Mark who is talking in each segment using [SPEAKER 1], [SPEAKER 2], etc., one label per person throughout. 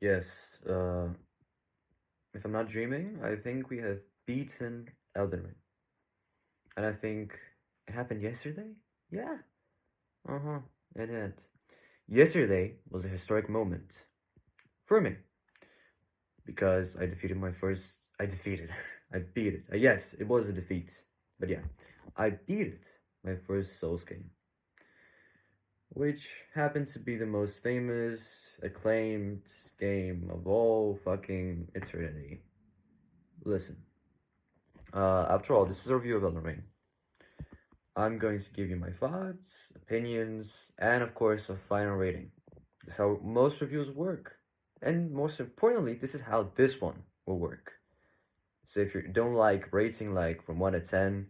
[SPEAKER 1] Yes, if I'm not dreaming, I think we have beaten Elden Ring. And I think it happened yesterday? Yeah. Uh-huh. It did. Yesterday was a historic moment for me because I defeated my first. I defeated. I beat it. Yes, it was a defeat. But yeah, I beat it. My first Souls game, which happens to be the most famous, acclaimed game of all fucking eternity. Listen, after all, this is a review of Elden Ring. I'm going to give you my thoughts, opinions, and of course, a final rating. This is how most reviews work. And most importantly, this is how this one will work. So if you don't like rating like from 1 to 10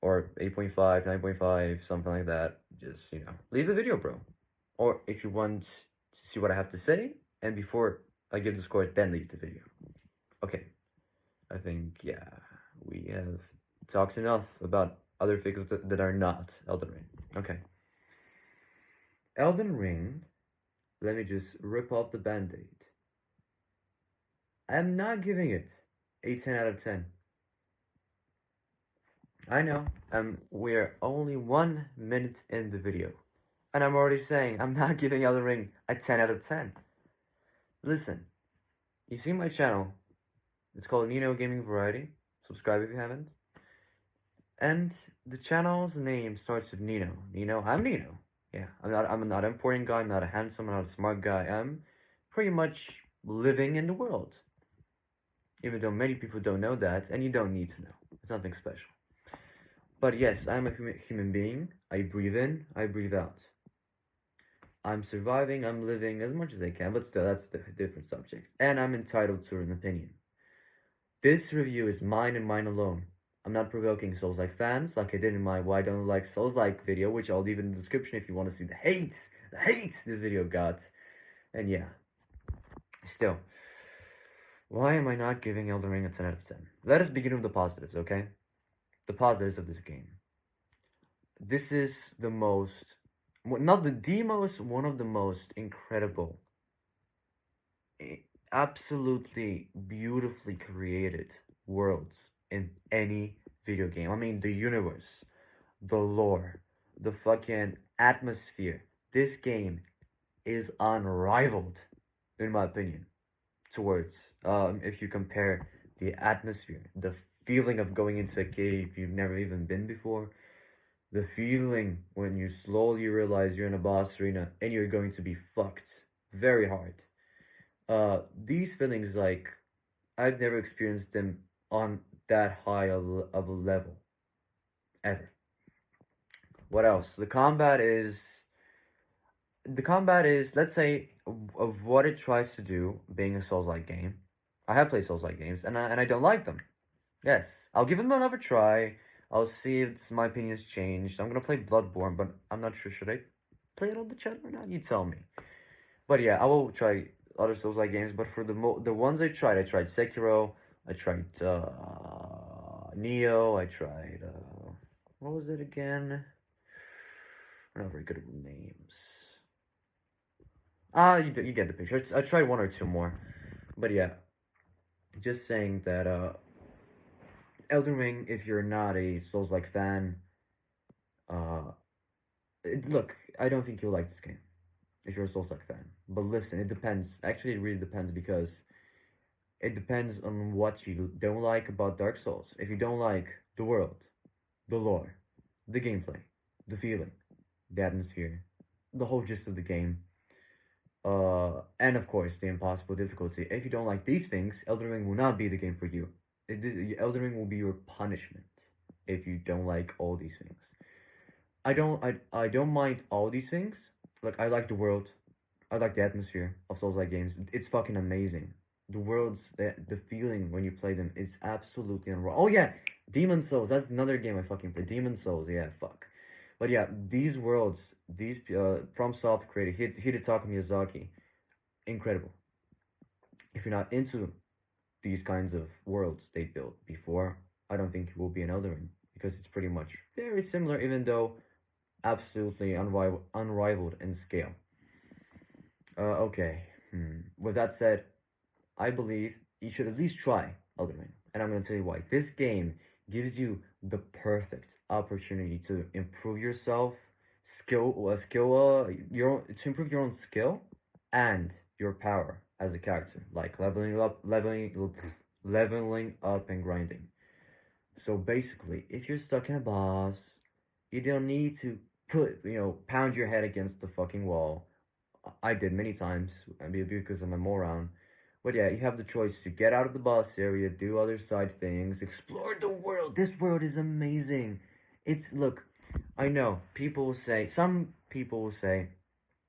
[SPEAKER 1] or 8.5, 9.5, something like that, just, leave the video, bro. Or if you want to see what I have to say, and before I give the score, then leave the video. Okay, I think, yeah, we have talked enough about other things that are not Elden Ring. Okay. Elden Ring, let me just rip off the band-aid. I'm not giving it a 10 out of 10. I know, we're only 1 minute in the video. And I'm already saying I'm not giving Elden Ring a 10 out of 10. Listen, you've seen my channel. It's called Nino Gaming Variety. Subscribe if you haven't. And the channel's name starts with Nino. Nino, I'm Nino. Yeah, I'm not an important guy, I'm not a handsome, I'm not a smart guy. I'm pretty much living in the world. Even though many people don't know that, and you don't need to know. It's nothing special. But yes, I'm a human being. I breathe in, I breathe out. I'm surviving, I'm living as much as I can, but still, that's the different subject. And I'm entitled to an opinion. This review is mine and mine alone. I'm not provoking Souls-like fans like I did in my Why Don't You Like Souls-like video, which I'll leave in the description if you want to see the hate this video got. And yeah, still, why am I not giving Elden Ring a 10 out of 10? Let us begin with the positives, okay? The positives of this game. This is the most, not the most, one of the most incredible, absolutely beautifully created worlds in any video game. I mean, the universe, the lore, the fucking atmosphere. This game is unrivaled, in my opinion, towards, if you compare the atmosphere, the feeling of going into a cave you've never even been before, the feeling when you slowly realize you're in a boss arena and you're going to be fucked very hard. These feelings, like, I've never experienced them on that high of a level, ever. What else? The combat is, let's say, of what it tries to do, being a Souls-like game. I have played Souls-like games, and I don't like them. Yes, I'll give them another try. I'll see if my opinion's changed. I'm gonna play Bloodborne, but I'm not sure. Should I play it on the channel or not? You tell me. But yeah, I will try other Souls-like games. But for the ones I tried Sekiro. I tried Neo. I tried what was it again? I'm not very good at names. You get the picture. I tried one or two more, but yeah, just saying that Elden Ring, if you're not a Souls-like fan, uh, look, I don't think you'll like this game if you're a Souls-like fan. But listen, it depends. Actually, it really depends because it depends on what you don't like about Dark Souls. If you don't like the world, the lore, the gameplay, the feeling, the atmosphere, the whole gist of the game, and of course the impossible difficulty. If you don't like these things, Elden Ring will not be the game for you. Elden Ring will be your punishment if you don't like all these things. I don't mind all these things. Like, I like the world, I like the atmosphere of Souls-like games. It's fucking amazing. The worlds, the feeling when you play them is absolutely unreal. Oh yeah, Demon Souls. That's another game I fucking play. Demon Souls. Yeah, fuck. But yeah, these worlds, these FromSoft created Hidetaka Miyazaki, incredible. If you're not into these kinds of worlds they built before, I don't think it will be an Elden Ring because it's pretty much very similar, even though absolutely unrivaled in scale. Okay. with that said, I believe you should at least try Elden Ring, and I'm gonna tell you why. This game gives you the perfect opportunity to improve yourself, your own, to improve your own skill and your power as a character, like leveling up and grinding. So basically, if you're stuck in a boss, you don't need to pound your head against the fucking wall. I did many times, I mean, because I'm a moron. But yeah, you have the choice to get out of the boss area, do other side things, explore the world. This world is amazing. Look, I know, some people will say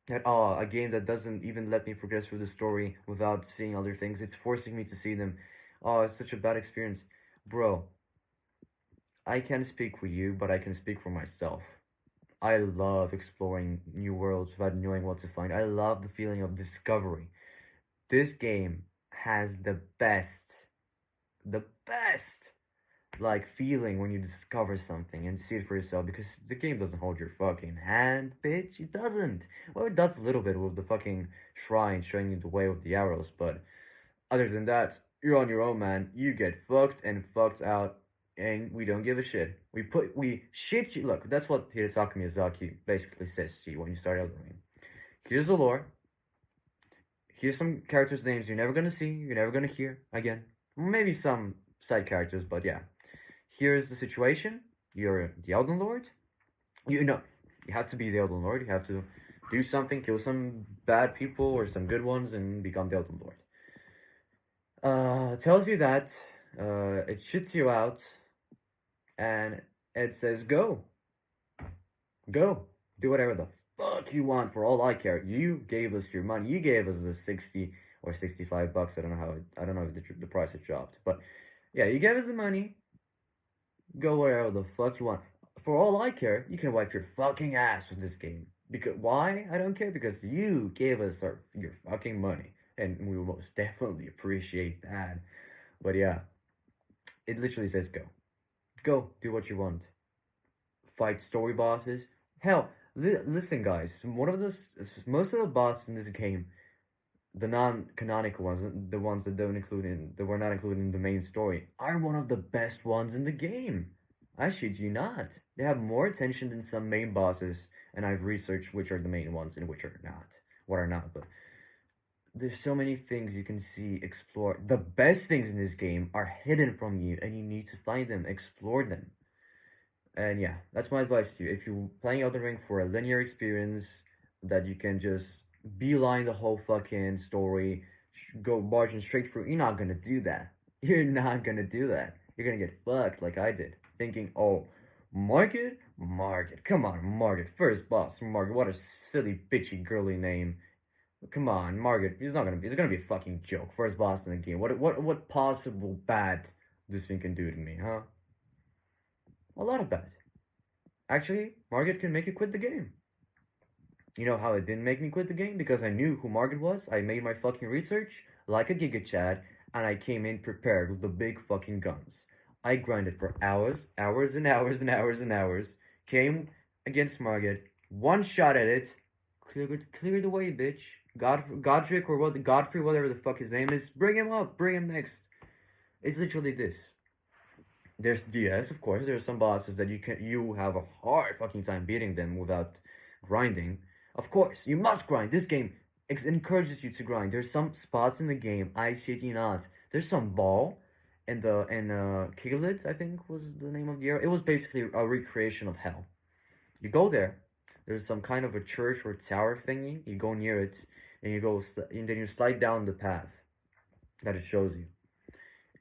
[SPEAKER 1] that, oh, a game that doesn't even let me progress through the story without seeing other things, it's forcing me to see them. Oh, it's such a bad experience. Bro, I can't speak for you, but I can speak for myself. I love exploring new worlds without knowing what to find. I love the feeling of discovery. This game has the best, like, feeling when you discover something and see it for yourself, because the game doesn't hold your fucking hand, bitch. It doesn't. Well, it does a little bit with the fucking shrine showing you the way with the arrows, but other than that, you're on your own, man. You get fucked and fucked out, and we don't give a shit. We shit you. Look, that's what Hirotaka Miyazaki basically says to you when you start Elden Ring. Here's the lore. Here's some characters' names you're never gonna see, you're never gonna hear again. Maybe some side characters, but yeah. Here's the situation. You're the Elden Lord. You know, you have to be the Elden Lord. You have to do something, kill some bad people or some good ones, and become the Elden Lord. Tells you that. It shits you out, and it says go, go, do whatever the fuck you want. For all I care, you gave us your money. You gave us the 60 or $65. I don't know if the price has dropped, but yeah, you gave us the money. Go wherever the fuck you want. For all I care, you can wipe your fucking ass with this game. Because why? I don't care, because you gave us your fucking money, and we will most definitely appreciate that. But yeah, it literally says go. Go, do what you want. Fight story bosses. Hell, listen, guys. Most of the bosses in this game, the non-canonical ones, the ones that were not included in the main story, are one of the best ones in the game. I shit you not. They have more attention than some main bosses, and I've researched which are the main ones and which are not. What are not, but there's so many things you can see, explore. The best things in this game are hidden from you, and you need to find them, explore them. And yeah, that's my advice to you. If you're playing Elden Ring for a linear experience that you can just beeline the whole fucking story, go barging straight through, you're not gonna do that. You're not gonna do that. You're gonna get fucked like I did, thinking, oh, Margaret? Margaret. Come on, Margaret. First boss, Margaret. What a silly, bitchy, girly name. Come on, Margaret. It's gonna be a fucking joke. First boss in the game. What possible bad this thing can do to me, huh? A lot of bad. Actually, Margaret can make you quit the game. You know how it didn't make me quit the game? Because I knew who Margaret was. I made my fucking research like a Giga Chad, and I came in prepared with the big fucking guns. I grinded for hours, hours and hours and hours and hours. Came against Margaret, one shot at it, cleared the way, bitch. Godric or Godfrey, whatever the fuck his name is. Bring him up. Bring him next. It's literally this. There's DS, of course. There's some bosses that you have a hard fucking time beating them without grinding. Of course, you must grind. This game encourages you to grind. There's some spots in the game, I shit you not. There's some ball, and Kiglit, I think was the name of the area. It was basically a recreation of hell. You go there. There's some kind of a church or tower thingy. You go near it, and and then you slide down the path that it shows you.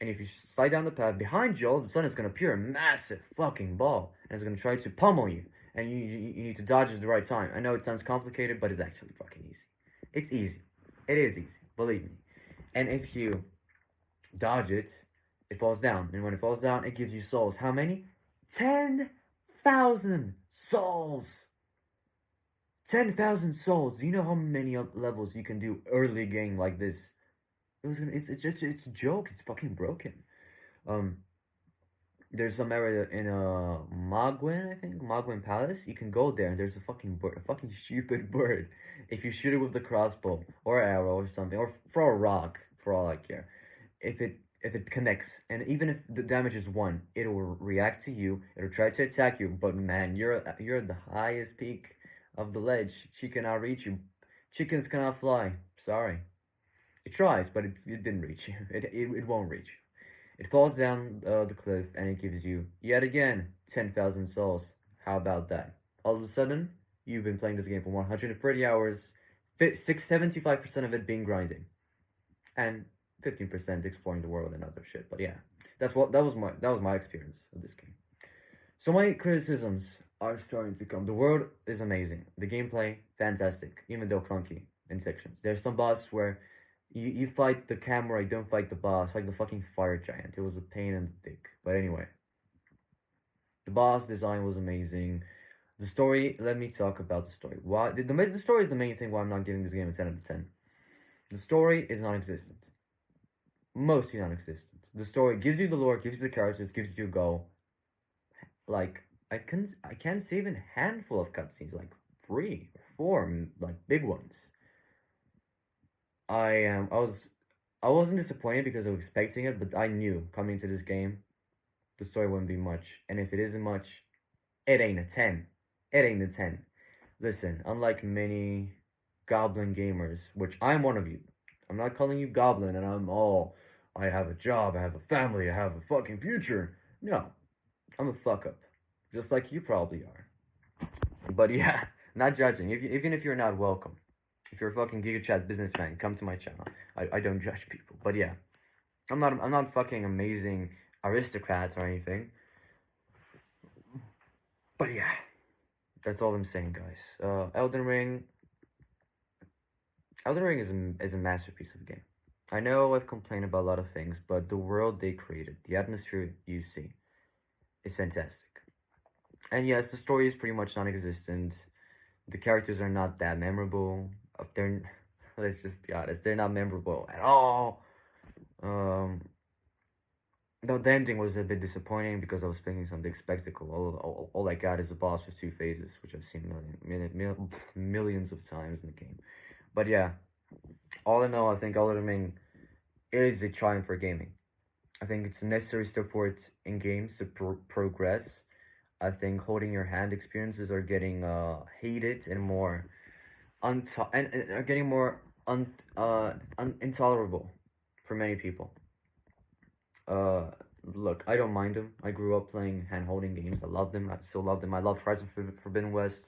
[SPEAKER 1] And if you slide down the path behind you, all of a sudden it's gonna appear a massive fucking ball, and it's gonna try to pummel you, and you need to dodge at the right time. I know it sounds complicated, but it's actually fucking easy. It's easy. It is easy, believe me. And if you dodge it, it falls down, and when it falls down, it gives you souls. How many? 10,000 souls. 10,000 souls. Do you know how many levels you can do early game like this? It's a joke. It's fucking broken. Um, There's some area in Magwin, I think, Magwin Palace. You can go there, and there's a fucking bird, a fucking stupid bird. If you shoot it with the crossbow or arrow or something, or throw a rock, for all I care, if it connects, and even if the damage is one, it will react to you. It'll try to attack you, but man, you're at the highest peak of the ledge. She cannot reach you. Chickens cannot fly. Sorry, it tries, but it didn't reach you. It won't reach. It falls down the cliff and it gives you, yet again, 10,000 souls. How about that? All of a sudden, you've been playing this game for 130 hours, 75% of it being grinding, and 15% exploring the world and other shit. But yeah, that was my experience of this game. So my criticisms are starting to come. The world is amazing. The gameplay, fantastic, even though clunky in sections. There's some boss where you fight the camera, you don't fight the boss, like the fucking fire giant. It was a pain in the dick. But anyway, the boss design was amazing. The story, let me talk about the story. Why the story is the main thing why I'm not giving this game a 10 out of 10. The story is non-existent. Mostly non-existent. The story gives you the lore, gives you the characters, gives you a goal. Like I can save a handful of cutscenes, like 3 or 4, like big ones. I wasn't disappointed because I was expecting it, but I knew coming to this game the story wouldn't be much. And if it isn't much, it ain't a 10. It ain't a 10. Listen, unlike many goblin gamers, which I'm one of you. I'm not calling you goblin and I'm all I have a job, I have a family, I have a fucking future. No. I'm a fuck up. Just like you probably are. But yeah, not judging. Even if you're not welcome. If you're a fucking GigaChat businessman, come to my channel. I don't judge people. But yeah. I'm not fucking amazing aristocrat or anything. But yeah. That's all I'm saying, guys. Elden Ring is a masterpiece of a game. I know I've complained about a lot of things, but the world they created, the atmosphere you see, is fantastic. And yes, the story is pretty much non-existent. The characters are not that memorable. They're let's just be honest, they're not memorable at all. Um, the ending was a bit disappointing because I was expecting some big spectacle. All I got is a boss with 2 phases, which I've seen millions of times in the game. But yeah, all in all, I think Elden Ring is a triumph for gaming. I think it's a necessary step forward in games to progress. I think holding your hand experiences are getting hated and more and are getting more intolerable for many people. Uh, Look, I don't mind them. I grew up playing hand holding games. I love them. I still love them. I love Horizon Forbidden West.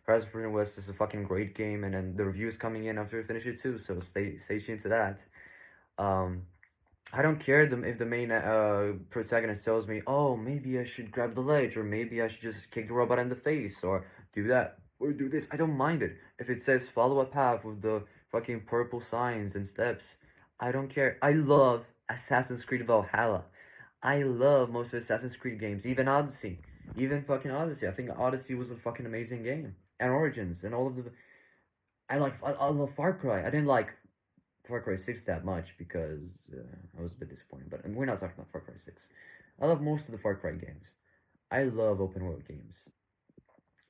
[SPEAKER 1] Horizon Forbidden West is a fucking great game, and then the reviews coming in after I finish it too. So stay tuned to that. Um, I don't care if the main protagonist tells me, oh, maybe I should grab the ledge, or maybe I should just kick the robot in the face, or do that, or do this. I don't mind it. If it says follow a path with the fucking purple signs and steps, I don't care. I love Assassin's Creed Valhalla. I love most of Assassin's Creed games, even Odyssey. Even fucking Odyssey. I think Odyssey was a fucking amazing game. And Origins, and all of the. I love Far Cry. I didn't like Far Cry 6 that much because I was a bit disappointed. But we're not talking about Far Cry 6. I love most of the Far Cry games. I love open world games.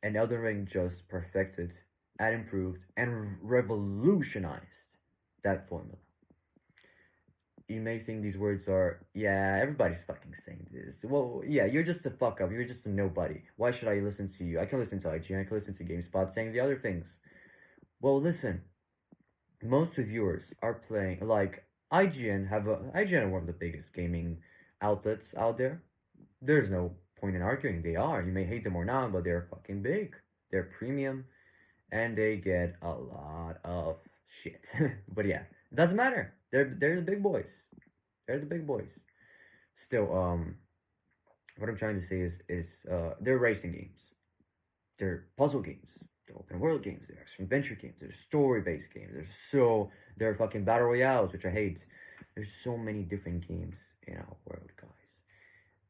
[SPEAKER 1] And Elden Ring just perfected and improved and revolutionized that formula. You may think these words are, yeah, everybody's fucking saying this. Well, yeah, you're just a fuck up. You're just a nobody. Why should I listen to you? I can listen to IGN, I can listen to GameSpot saying the other things. Well, listen, most reviewers are playing like IGN are one of the biggest gaming outlets out there. There's no point in arguing. They are. You may hate them or not, but they're fucking big. They're premium, and they get a lot of shit. But yeah, it doesn't matter. They're the big boys. They're the big boys. Still, what I'm trying to say is they're racing games. They're puzzle games. They're open world games. They're action adventure games. They're story based games. They're fucking battle royales, which I hate. There's so many different games in our world, guys.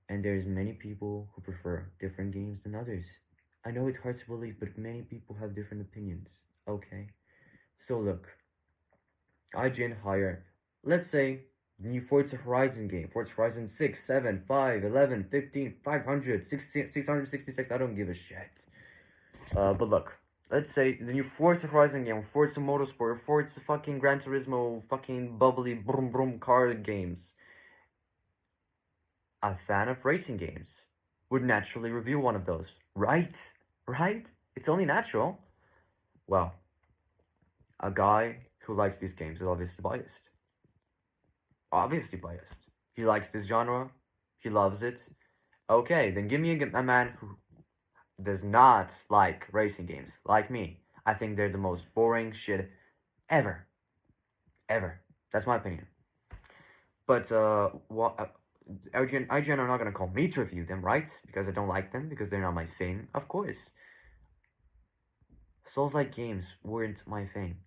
[SPEAKER 1] And there's many people who prefer different games than others. I know it's hard to believe, but many people have different opinions. Okay? So look, IGN hire, let's say The new Forza Horizon game, Forza Horizon 6, 7, 5, 11, 15, 500, 666, I don't give a shit. But look, let's say the new Forza Horizon game, Forza Motorsport, Forza fucking Gran Turismo, fucking bubbly brum brum car games. A fan of racing games would naturally review one of those, right? Right? It's only natural. Well, a guy who likes these games is obviously biased. Obviously biased. He likes this genre. He loves it. Okay, then give me a man who does not like racing games, like me. I think they're the most boring shit ever. Ever. That's my opinion. But, IGN are not gonna call me to review them, right? Because I don't like them, because they're not my thing. Of course. Souls-like games weren't my thing.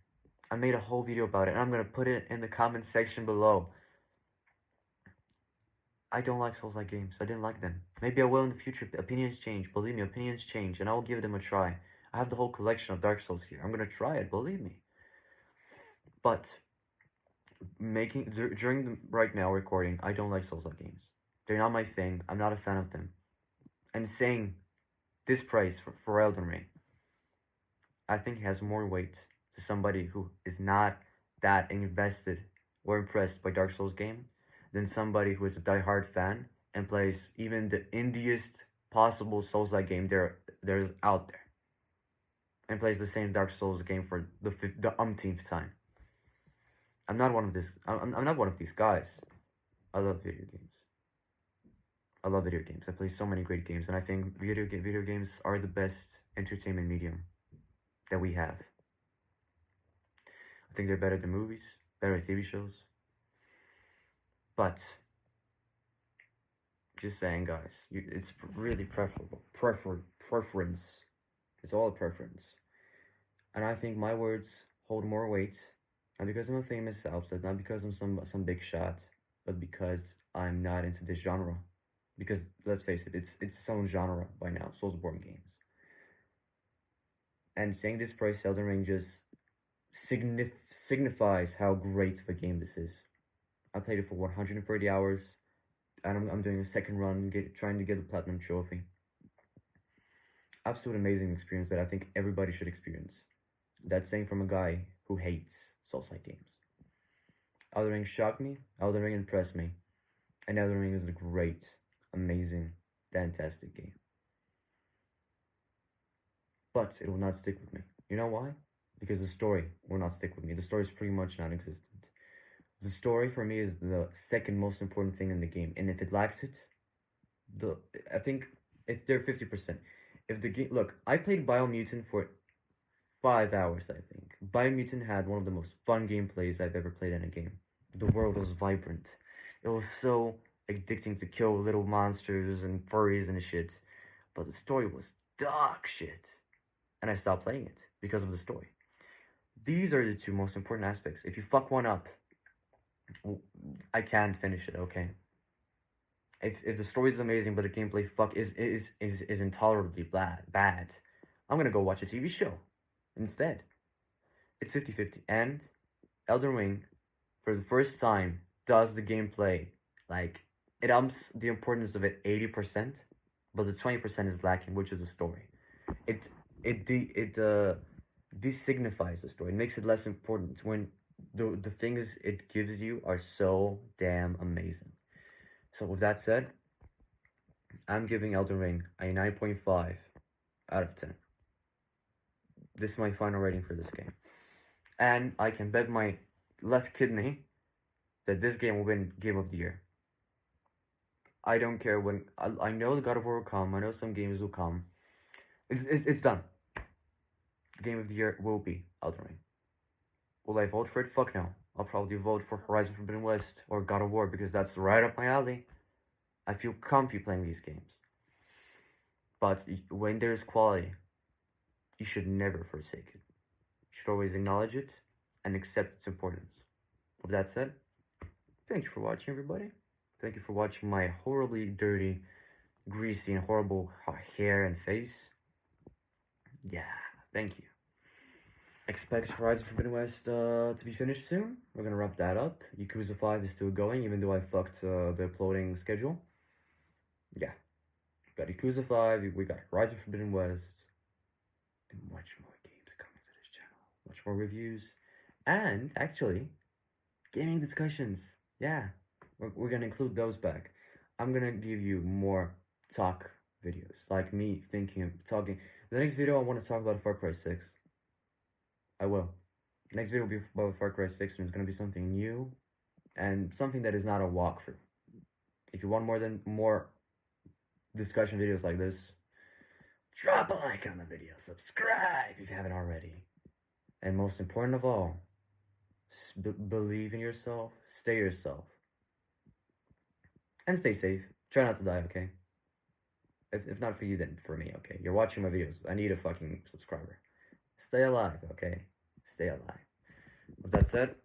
[SPEAKER 1] I made a whole video about it, and I'm gonna put it in the comment section below. I don't like Souls-like games. I didn't like them. Maybe I will in the future. Opinions change. Believe me, opinions change, and I will give them a try. I have the whole collection of Dark Souls here. I'm gonna try it, believe me. But during the right now recording, I don't like Souls-like games. They're not my thing. I'm not a fan of them. And saying this price for Elden Ring, I think has more weight to somebody who is not that invested or impressed by Dark Souls game than somebody who is a die-hard fan and plays even the indiest possible Souls-like game there's out there, and plays the same Dark Souls game for the umpteenth time. I'm not one of this. I'm not one of these guys. I love video games. I love video games. I play so many great games, and I think video games are the best entertainment medium that we have. I think they're better than movies, better than TV shows. But just saying, guys, it's really preferable. Preference. It's all a preference. And I think my words hold more weight, not because I'm a famous outlet, not because I'm some big shot, but because I'm not into this genre. Because let's face it, it's its own genre by now, Soulsborne games. And saying this price, Elden Ring just signifies how great of a game this is. I played it for 130 hours, and I'm doing a second run, trying to get the platinum trophy. Absolute amazing experience that I think everybody should experience. That's saying from a guy who hates Souls-like games. Elden Ring shocked me. Elden Ring impressed me. And Elden Ring is a great, amazing, fantastic game. But it will not stick with me. You know why? Because the story will not stick with me. The story is pretty much non-existent. The story for me is the second most important thing in the game, and if it lacks it, I think it's there 50%. If the game, look, I played Biomutant for 5 hours. I think Biomutant had one of the most fun gameplays I've ever played in a game. The world was vibrant. It was so addicting to kill little monsters and furries and shit, but the story was dog shit, and I stopped playing it because of the story. These are the two most important aspects. If you fuck one up, I can't finish it, okay? If the story is amazing but the gameplay is intolerably bad, I'm gonna go watch a TV show instead. It's 50-50. And Elden Ring, for the first time, does the gameplay, like, it umps the importance of it 80%, but the 20% is lacking, which is the story. It designifies the story. It makes it less important when the things it gives you are so damn amazing. So with that said, I'm giving Elden Ring a 9.5 out of 10. This is my final rating for this game. And I can bet my left kidney that this game will win Game of the Year. I don't care when... I know the God of War will come. I know some games will come. It's done. Game of the Year will be Elden Ring. Will I vote for it? Fuck no. I'll probably vote for Horizon Forbidden West or God of War because that's right up my alley. I feel comfy playing these games. But when there's quality, you should never forsake it. You should always acknowledge it and accept its importance. With that said, thank you for watching, everybody. Thank you for watching my horribly dirty, greasy, and horrible hair and face. Yeah, thank you. expect Horizon Forbidden West to be finished soon. We're gonna wrap that up. Yakuza 5 is still going, even though I fucked the uploading schedule. Yeah. We got Yakuza 5, we got Horizon Forbidden West, and much more games coming to this channel. Much more reviews. And, actually, gaming discussions. Yeah. We're gonna include those back. I'm gonna give you more talk videos. Like me thinking, talking. The next video I want to talk about Far Cry 6. I will. Next video will be about Far Cry 6, and it's gonna be something new and something that is not a walkthrough. If you want more discussion videos like this, drop a like on the video, subscribe if you haven't already, and most important of all, believe in yourself, stay yourself, and stay safe. Try not to die, okay? If not for you, then for me, okay? You're watching my videos. I need a fucking subscriber. Stay alive, okay? Stay alive. With that said,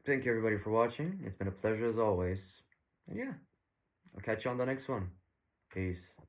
[SPEAKER 1] thank you everybody for watching. It's been a pleasure as always. And yeah, I'll catch you on the next one. Peace.